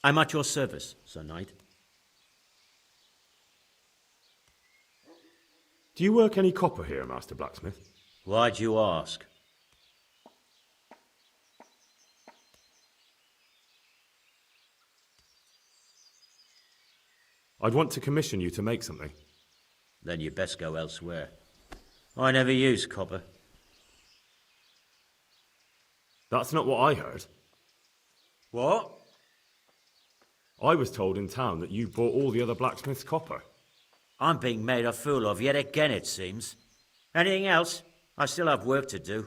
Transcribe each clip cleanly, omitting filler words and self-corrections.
I'm at your service, Sir Knight. Do you work any copper here, Master Blacksmith? Why'd you ask? I'd want to commission you to make something. Then you best go elsewhere. I never use copper. That's not what I heard. What? I was told in town that you bought all the other blacksmiths' copper. I'm being made a fool of yet again, it seems. Anything else? I still have work to do.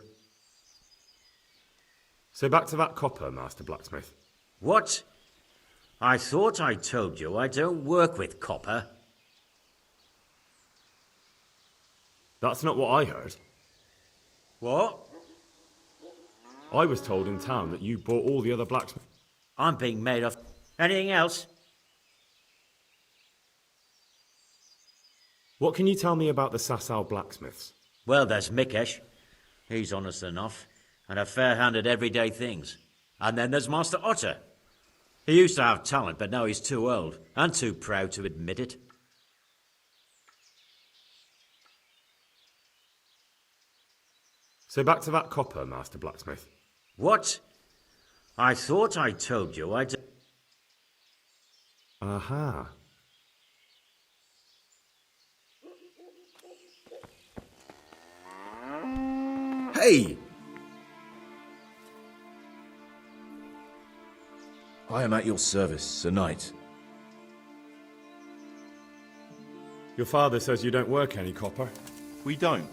So back to that copper, Master Blacksmith. What? I thought I told you I don't work with copper. That's not what I heard. What? I was told in town that you bought all the other blacksmiths. I'm being made of... Anything else? What can you tell me about the Sasau blacksmiths? Well, there's Mikesh. He's honest enough, and a fair hand at everyday things. And then there's Master Otter. He used to have talent, but now he's too old, and too proud to admit it. So back to that copper, Master Blacksmith. What? I thought I told you I'd... Aha. Hey! I am at your service, Sir Knight. Your father says you don't work any copper. We don't.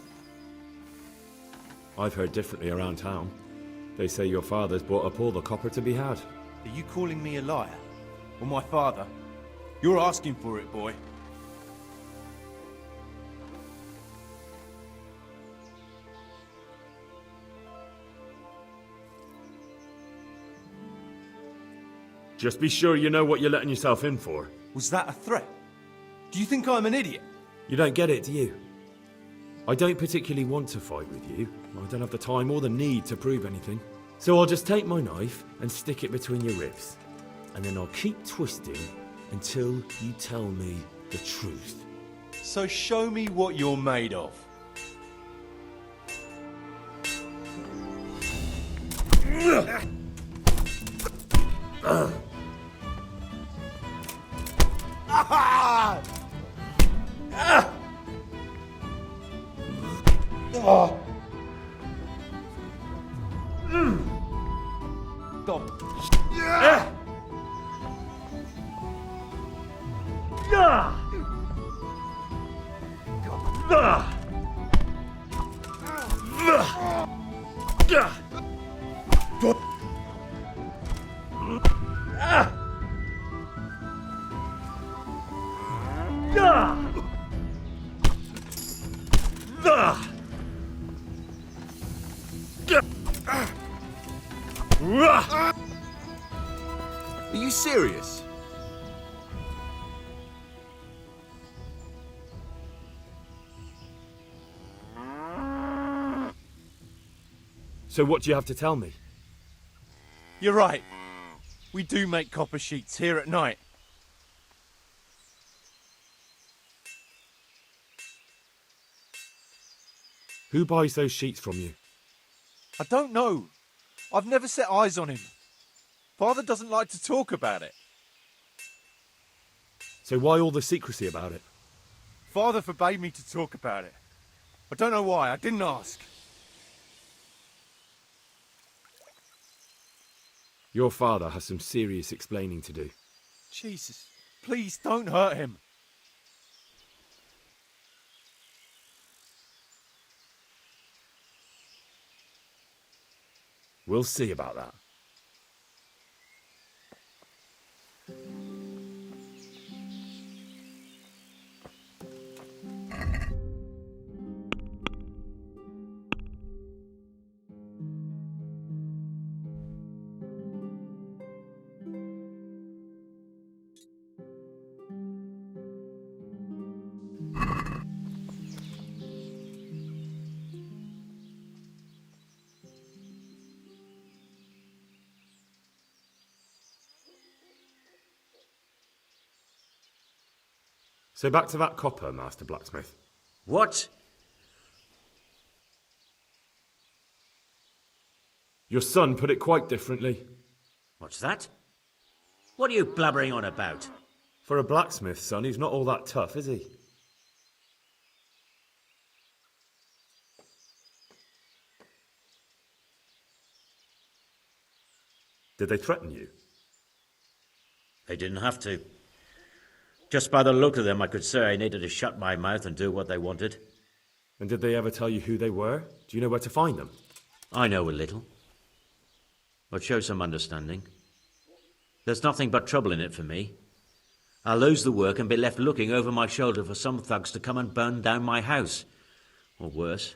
I've heard differently around town. They say your father's bought up all the copper to be had. Are you calling me a liar? Or my father? You're asking for it, boy. Just be sure you know what you're letting yourself in for. Was that a threat? Do you think I'm an idiot? You don't get it, do you? I don't particularly want to fight with you. I don't have the time or the need to prove anything. So I'll just take my knife and stick it between your ribs. And then I'll keep twisting until you tell me the truth. So show me what you're made of. Are you serious? So what do you have to tell me? You're right. We do make copper sheets here at night. Who buys those sheets from you? I don't know. I've never set eyes on him. Father doesn't like to talk about it. So why all the secrecy about it? Father forbade me to talk about it. I don't know why. I didn't ask. Your father has some serious explaining to do. Jesus, please don't hurt him. We'll see about that. So back to that copper, Master Blacksmith. What? Your son put it quite differently. What's that? What are you blabbering on about? For a blacksmith, son, he's not all that tough, is he? Did they threaten you? They didn't have to. Just by the look of them, I could say I needed to shut my mouth and do what they wanted. And did they ever tell you who they were? Do you know where to find them? I know a little. But show some understanding. There's nothing but trouble in it for me. I'll lose the work and be left looking over my shoulder for some thugs to come and burn down my house. Or worse.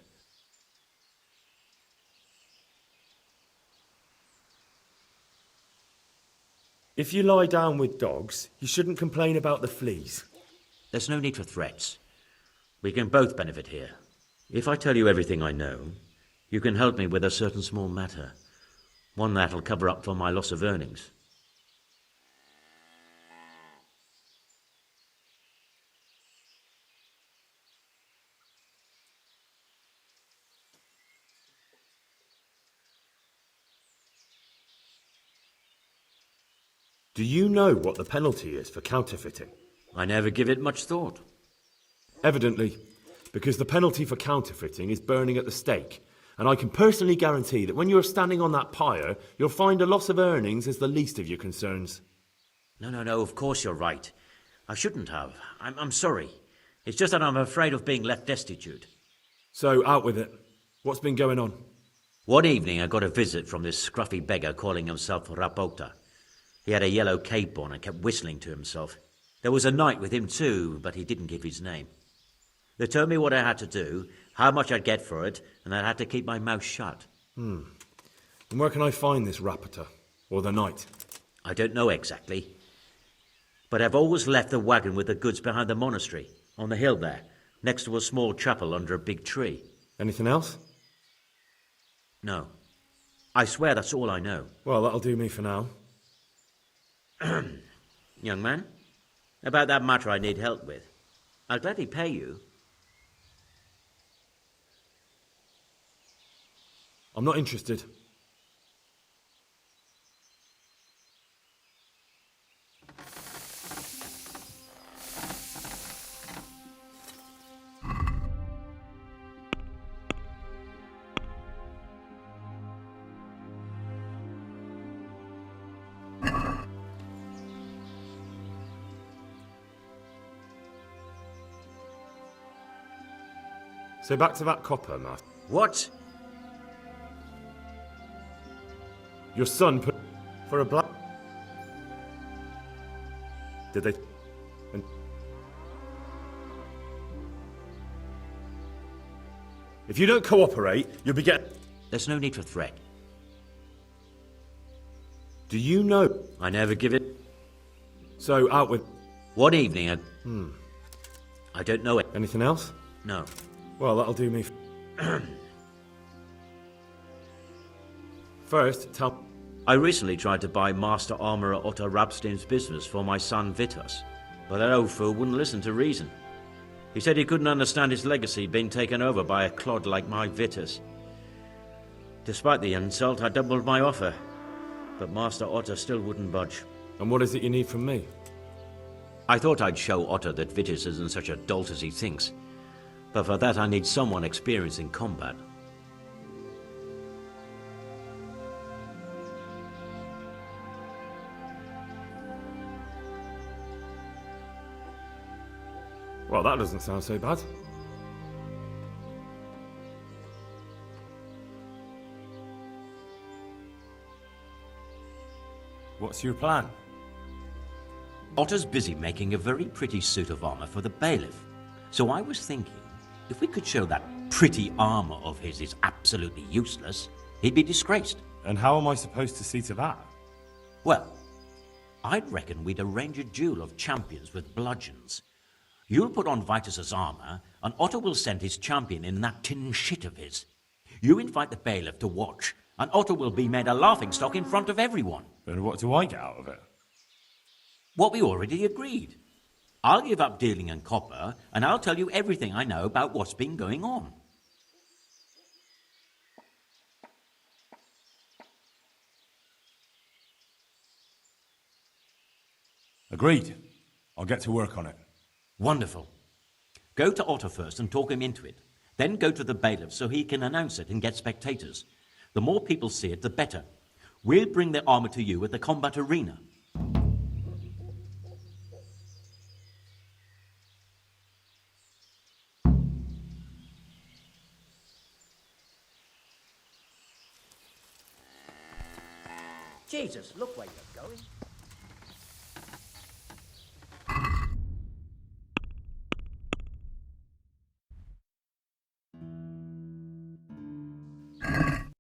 If you lie down with dogs, you shouldn't complain about the fleas. There's no need for threats. We can both benefit here. If I tell you everything I know, you can help me with a certain small matter. One that'll cover up for my loss of earnings. Do you know what the penalty is for counterfeiting? I never give it much thought. Evidently, because the penalty for counterfeiting is burning at the stake, and I can personally guarantee that when you're standing on that pyre, you'll find a loss of earnings is the least of your concerns. No, of course you're right. I shouldn't have. I'm sorry. It's just that I'm afraid of being left destitute. So, out with it. What's been going on? One evening I got a visit from this scruffy beggar calling himself Rapota. He had a yellow cape on and kept whistling to himself. There was a knight with him too, but he didn't give his name. They told me what I had to do, how much I'd get for it, and I had to keep my mouth shut. And where can I find this Rapota? Or the knight? I don't know exactly. But I've always left the wagon with the goods behind the monastery, on the hill there, next to a small chapel under a big tree. Anything else? No. I swear that's all I know. Well, that'll do me for now. Young man, about that matter I need help with. I'll gladly pay you. I'm not interested. So back to that copper, Master. What? Your son put for a black. Did they? And if you don't cooperate, you'll be get. There's no need for threat. Do you know? I never give it. So out with. One evening I don't know it. Anything else? No. Well, that'll do me. First, tell. I recently tried to buy Master Armourer Otto Rabstein's business for my son Vitus, but that old fool wouldn't listen to reason. He said he couldn't understand his legacy being taken over by a clod like my Vitus. Despite the insult, I doubled my offer, but Master Otto still wouldn't budge. And what is it you need from me? I thought I'd show Otto that Vitus isn't such a dolt as he thinks, but for that I need someone experienced in combat. Well, that doesn't sound so bad. What's your plan? Otto's busy making a very pretty suit of armor for the bailiff. So I was thinking, if we could show that pretty armor of his is absolutely useless, he'd be disgraced. And how am I supposed to see to that? Well, I'd reckon we'd arrange a duel of champions with bludgeons. You'll put on Vitus's armor, and Otto will send his champion in that tin shit of his. You invite the bailiff to watch, and Otto will be made a laughingstock in front of everyone. And what do I get out of it? What we already agreed. I'll give up dealing in copper, and I'll tell you everything I know about what's been going on. Agreed. I'll get to work on it. Wonderful. Go to Otto first and talk him into it. Then go to the bailiff so he can announce it and get spectators. The more people see it, the better. We'll bring the armor to you at the combat arena. Jesus, look where you're going.